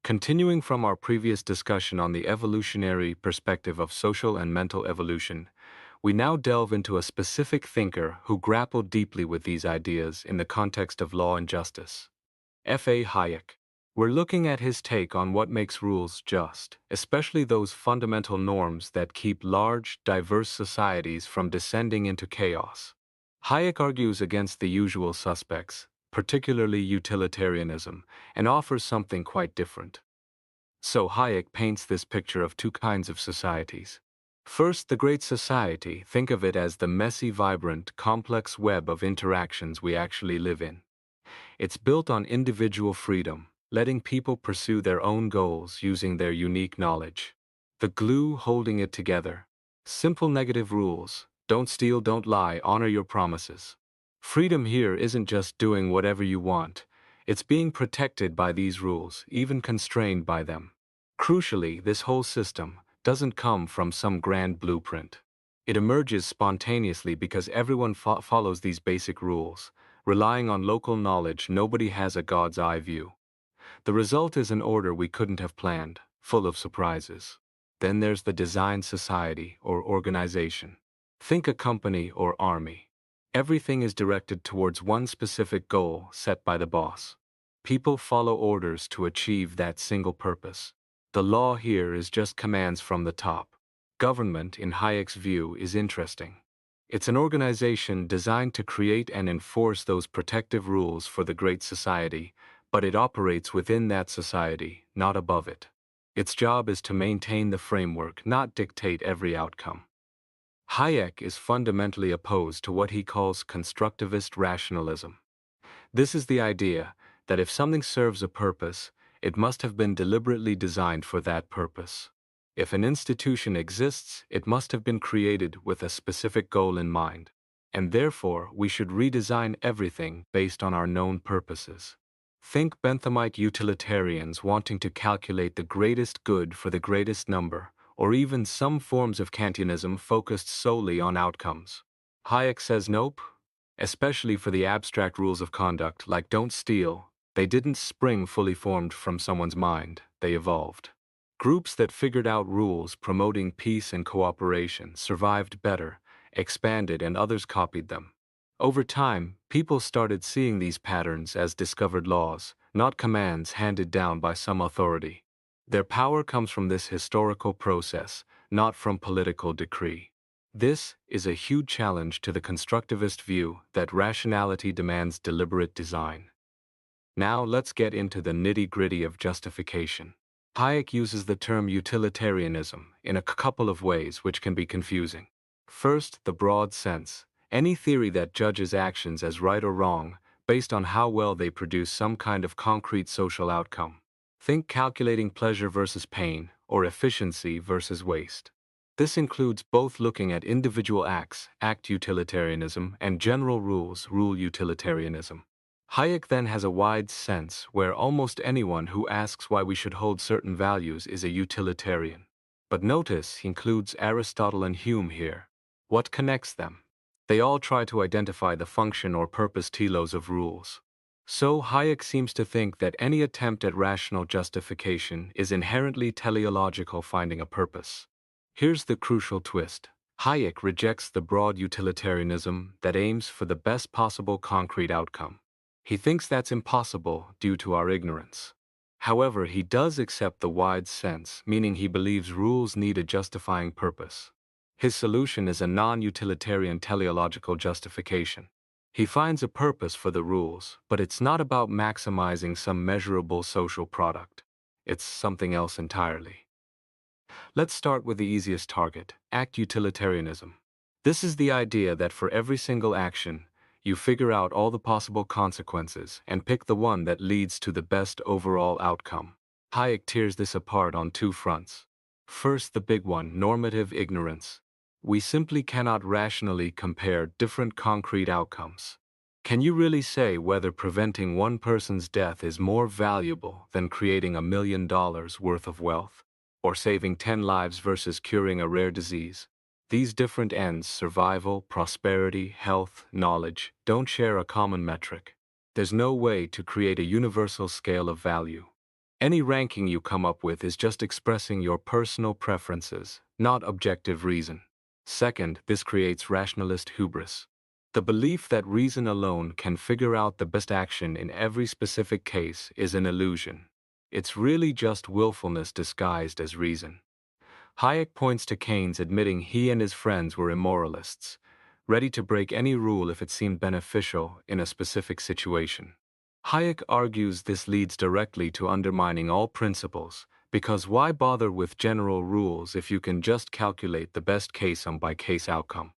Continuing from our previous discussion on the evolutionary perspective of social and mental evolution, we now delve into a specific thinker who grappled deeply with these ideas in the context of law and justice. F.A. Hayek. We're looking at his take on what makes rules just, especially those fundamental norms that keep large, diverse societies from descending into chaos. Hayek argues against the usual suspects, particularly utilitarianism, and offers something quite different. So Hayek paints this picture of two kinds of societies. First, the Great Society, think of it as the messy, vibrant, complex web of interactions we actually live in. It's built on individual freedom, letting people pursue their own goals using their unique knowledge. The glue holding it together. Simple negative rules: don't steal, don't lie, honor your promises. Freedom here isn't just doing whatever you want, it's being protected by these rules, even constrained by them. Crucially, this whole system doesn't come from some grand blueprint. It emerges spontaneously because everyone follows these basic rules, relying on local knowledge. Nobody has a God's eye view. The result is an order we couldn't have planned, full of surprises. Then there's the design society or organization. Think a company or army. Everything is directed towards one specific goal set by the boss. People follow orders to achieve that single purpose. The law here is just commands from the top. Government, in Hayek's view, is interesting. It's an organization designed to create and enforce those protective rules for the great society, but it operates within that society, not above it. Its job is to maintain the framework, not dictate every outcome. Hayek is fundamentally opposed to what he calls constructivist rationalism. This is the idea that if something serves a purpose, it must have been deliberately designed for that purpose. If an institution exists, it must have been created with a specific goal in mind, and therefore we should redesign everything based on our known purposes. Think Benthamite utilitarians wanting to calculate the greatest good for the greatest number, or even some forms of Kantianism focused solely on outcomes. Hayek says nope, especially for the abstract rules of conduct like don't steal. They didn't spring fully formed from someone's mind, they evolved. Groups that figured out rules promoting peace and cooperation survived better, expanded, and others copied them. Over time, people started seeing these patterns as discovered laws, not commands handed down by some authority. Their power comes from this historical process, not from political decree. This is a huge challenge to the constructivist view that rationality demands deliberate design. Now let's get into the nitty-gritty of justification. Hayek uses the term utilitarianism in a couple of ways which can be confusing. First, the broad sense. Any theory that judges actions as right or wrong based on how well they produce some kind of concrete social outcome. Think calculating pleasure versus pain, or efficiency versus waste. This includes both looking at individual acts, act utilitarianism, and general rules, rule utilitarianism. Hayek then has a wide sense where almost anyone who asks why we should hold certain values is a utilitarian. But notice he includes Aristotle and Hume here. What connects them? They all try to identify the function or purpose telos of rules. So Hayek seems to think that any attempt at rational justification is inherently teleological, finding a purpose. Here's the crucial twist. Hayek rejects the broad utilitarianism that aims for the best possible concrete outcome. He thinks that's impossible due to our ignorance. However, he does accept the wide sense, meaning he believes rules need a justifying purpose. His solution is a non-utilitarian teleological justification. He finds a purpose for the rules, but it's not about maximizing some measurable social product. It's something else entirely. Let's start with the easiest target, act utilitarianism. This is the idea that for every single action, you figure out all the possible consequences and pick the one that leads to the best overall outcome. Hayek tears this apart on two fronts. First, the big one, normative ignorance. We simply cannot rationally compare different concrete outcomes. Can you really say whether preventing one person's death is more valuable than creating $1 million worth of wealth? Or saving 10 lives versus curing a rare disease? These different ends, survival, prosperity, health, knowledge, don't share a common metric. There's no way to create a universal scale of value. Any ranking you come up with is just expressing your personal preferences, not objective reason. Second, this creates rationalist hubris. The belief that reason alone can figure out the best action in every specific case is an illusion. It's really just willfulness disguised as reason. Hayek points to Keynes admitting he and his friends were immoralists, ready to break any rule if it seemed beneficial in a specific situation. Hayek argues this leads directly to undermining all principles, because why bother with general rules if you can just calculate the best case-by-case outcome?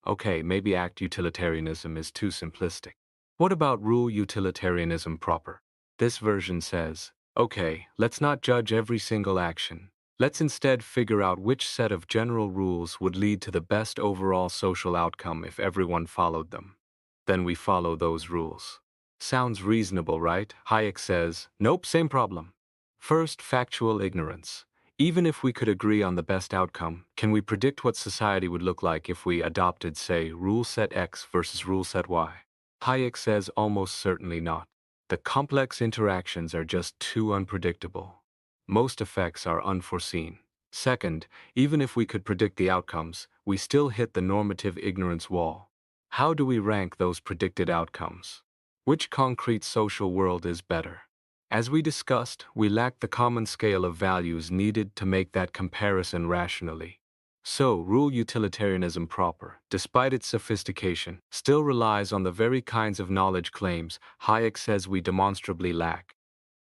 Okay, maybe act utilitarianism is too simplistic. What about rule utilitarianism proper? This version says, okay, let's not judge every single action. Let's instead figure out which set of general rules would lead to the best overall social outcome if everyone followed them. Then we follow those rules. Sounds reasonable, right? Hayek says, nope, same problem. First, factual ignorance. Even if we could agree on the best outcome, can we predict what society would look like if we adopted, say, rule set X versus rule set Y? Hayek says almost certainly not. The complex interactions are just too unpredictable. Most effects are unforeseen. Second, even if we could predict the outcomes, we still hit the normative ignorance wall. How do we rank those predicted outcomes? Which concrete social world is better? As we discussed, we lack the common scale of values needed to make that comparison rationally. So, rule utilitarianism proper, despite its sophistication, still relies on the very kinds of knowledge claims Hayek says we demonstrably lack.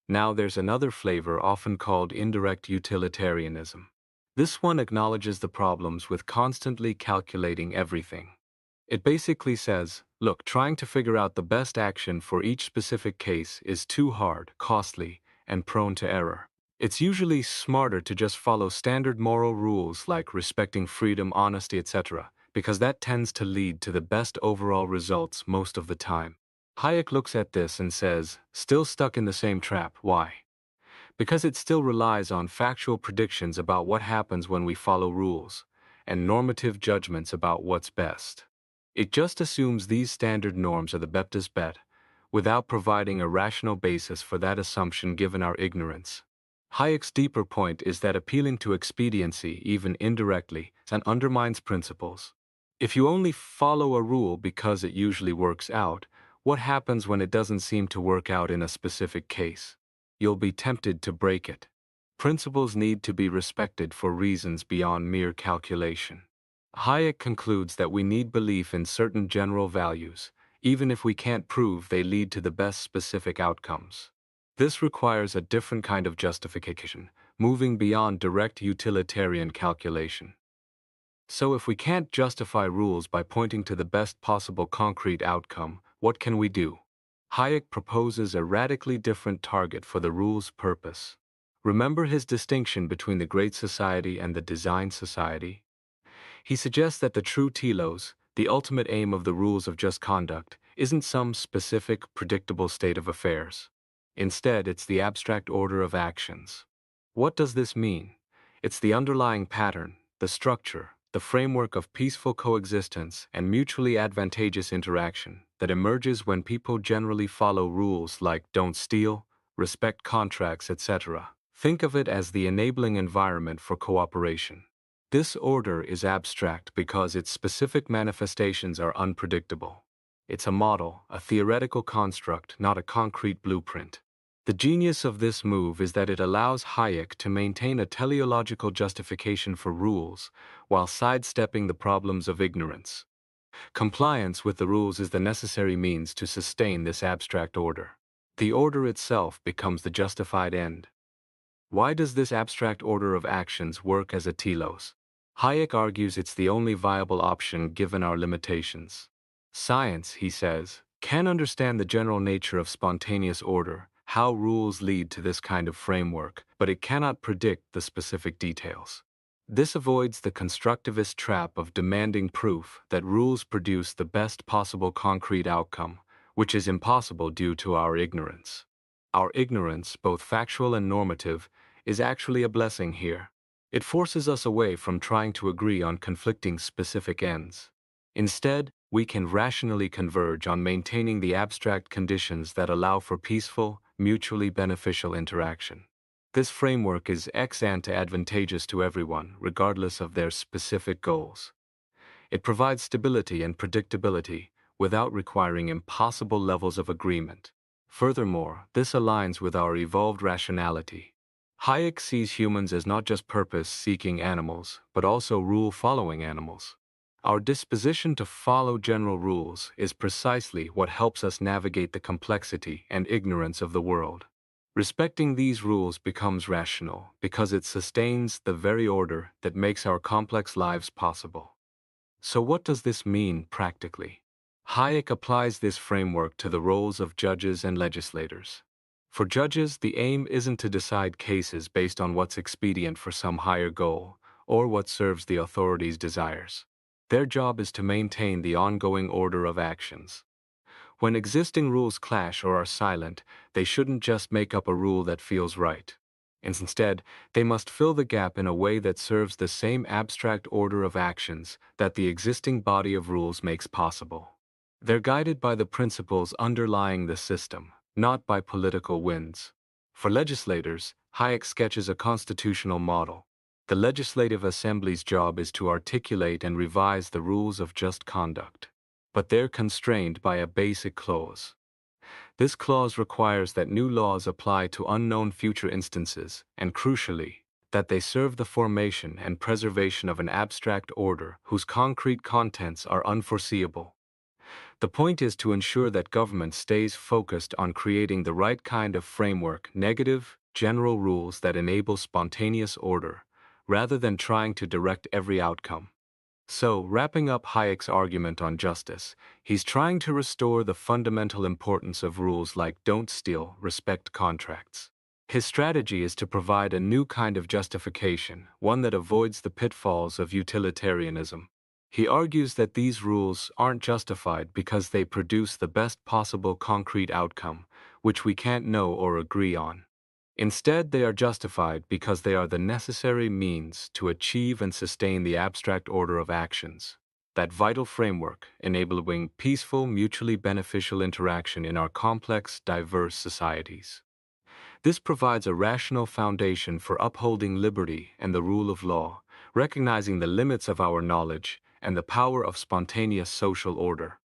Now there's another flavor often called indirect utilitarianism. This one acknowledges the problems with constantly calculating everything. It basically says, look, trying to figure out the best action for each specific case is too hard, costly, and prone to error. It's usually smarter to just follow standard moral rules like respecting freedom, honesty, etc., because that tends to lead to the best overall results most of the time. Hayek looks at this and says, still stuck in the same trap. Why? Because it still relies on factual predictions about what happens when we follow rules, and normative judgments about what's best. It just assumes these standard norms are the best bet, without providing a rational basis for that assumption given our ignorance. Hayek's deeper point is that appealing to expediency, even indirectly, undermines principles. If you only follow a rule because it usually works out, what happens when it doesn't seem to work out in a specific case? You'll be tempted to break it. Principles need to be respected for reasons beyond mere calculation. Hayek concludes that we need belief in certain general values, even if we can't prove they lead to the best specific outcomes. This requires a different kind of justification, moving beyond direct utilitarian calculation. So if we can't justify rules by pointing to the best possible concrete outcome, what can we do? Hayek proposes a radically different target for the rule's purpose. Remember his distinction between the Great Society and the Design Society? He suggests that the true telos, the ultimate aim of the rules of just conduct, isn't some specific, predictable state of affairs. Instead, it's the abstract order of actions. What does this mean? It's the underlying pattern, the structure, the framework of peaceful coexistence and mutually advantageous interaction that emerges when people generally follow rules like don't steal, respect contracts, etc. Think of it as the enabling environment for cooperation. This order is abstract because its specific manifestations are unpredictable. It's a model, a theoretical construct, not a concrete blueprint. The genius of this move is that it allows Hayek to maintain a teleological justification for rules while sidestepping the problems of ignorance. Compliance with the rules is the necessary means to sustain this abstract order. The order itself becomes the justified end. Why does this abstract order of actions work as a telos? Hayek argues it's the only viable option given our limitations. Science, he says, can understand the general nature of spontaneous order, how rules lead to this kind of framework, but it cannot predict the specific details. This avoids the constructivist trap of demanding proof that rules produce the best possible concrete outcome, which is impossible due to our ignorance. Our ignorance, both factual and normative, is actually a blessing here. It forces us away from trying to agree on conflicting specific ends. Instead, we can rationally converge on maintaining the abstract conditions that allow for peaceful, mutually beneficial interaction. This framework is ex ante advantageous to everyone, regardless of their specific goals. It provides stability and predictability without requiring impossible levels of agreement. Furthermore, this aligns with our evolved rationality. Hayek sees humans as not just purpose-seeking animals, but also rule-following animals. Our disposition to follow general rules is precisely what helps us navigate the complexity and ignorance of the world. Respecting these rules becomes rational because it sustains the very order that makes our complex lives possible. So what does this mean practically? Hayek applies this framework to the roles of judges and legislators. For judges, the aim isn't to decide cases based on what's expedient for some higher goal or what serves the authorities' desires. Their job is to maintain the ongoing order of actions. When existing rules clash or are silent, they shouldn't just make up a rule that feels right. Instead, they must fill the gap in a way that serves the same abstract order of actions that the existing body of rules makes possible. They're guided by the principles underlying the system, not by political winds. For legislators, Hayek sketches a constitutional model. The Legislative Assembly's job is to articulate and revise the rules of just conduct. But they're constrained by a basic clause. This clause requires that new laws apply to unknown future instances, and crucially, that they serve the formation and preservation of an abstract order whose concrete contents are unforeseeable. The point is to ensure that government stays focused on creating the right kind of framework, negative, general rules that enable spontaneous order, rather than trying to direct every outcome. So, wrapping up Hayek's argument on justice, he's trying to restore the fundamental importance of rules like don't steal, respect contracts. His strategy is to provide a new kind of justification, one that avoids the pitfalls of utilitarianism. He argues that these rules aren't justified because they produce the best possible concrete outcome, which we can't know or agree on. Instead, they are justified because they are the necessary means to achieve and sustain the abstract order of actions, that vital framework enabling peaceful, mutually beneficial interaction in our complex, diverse societies. This provides a rational foundation for upholding liberty and the rule of law, recognizing the limits of our knowledge and the power of spontaneous social order.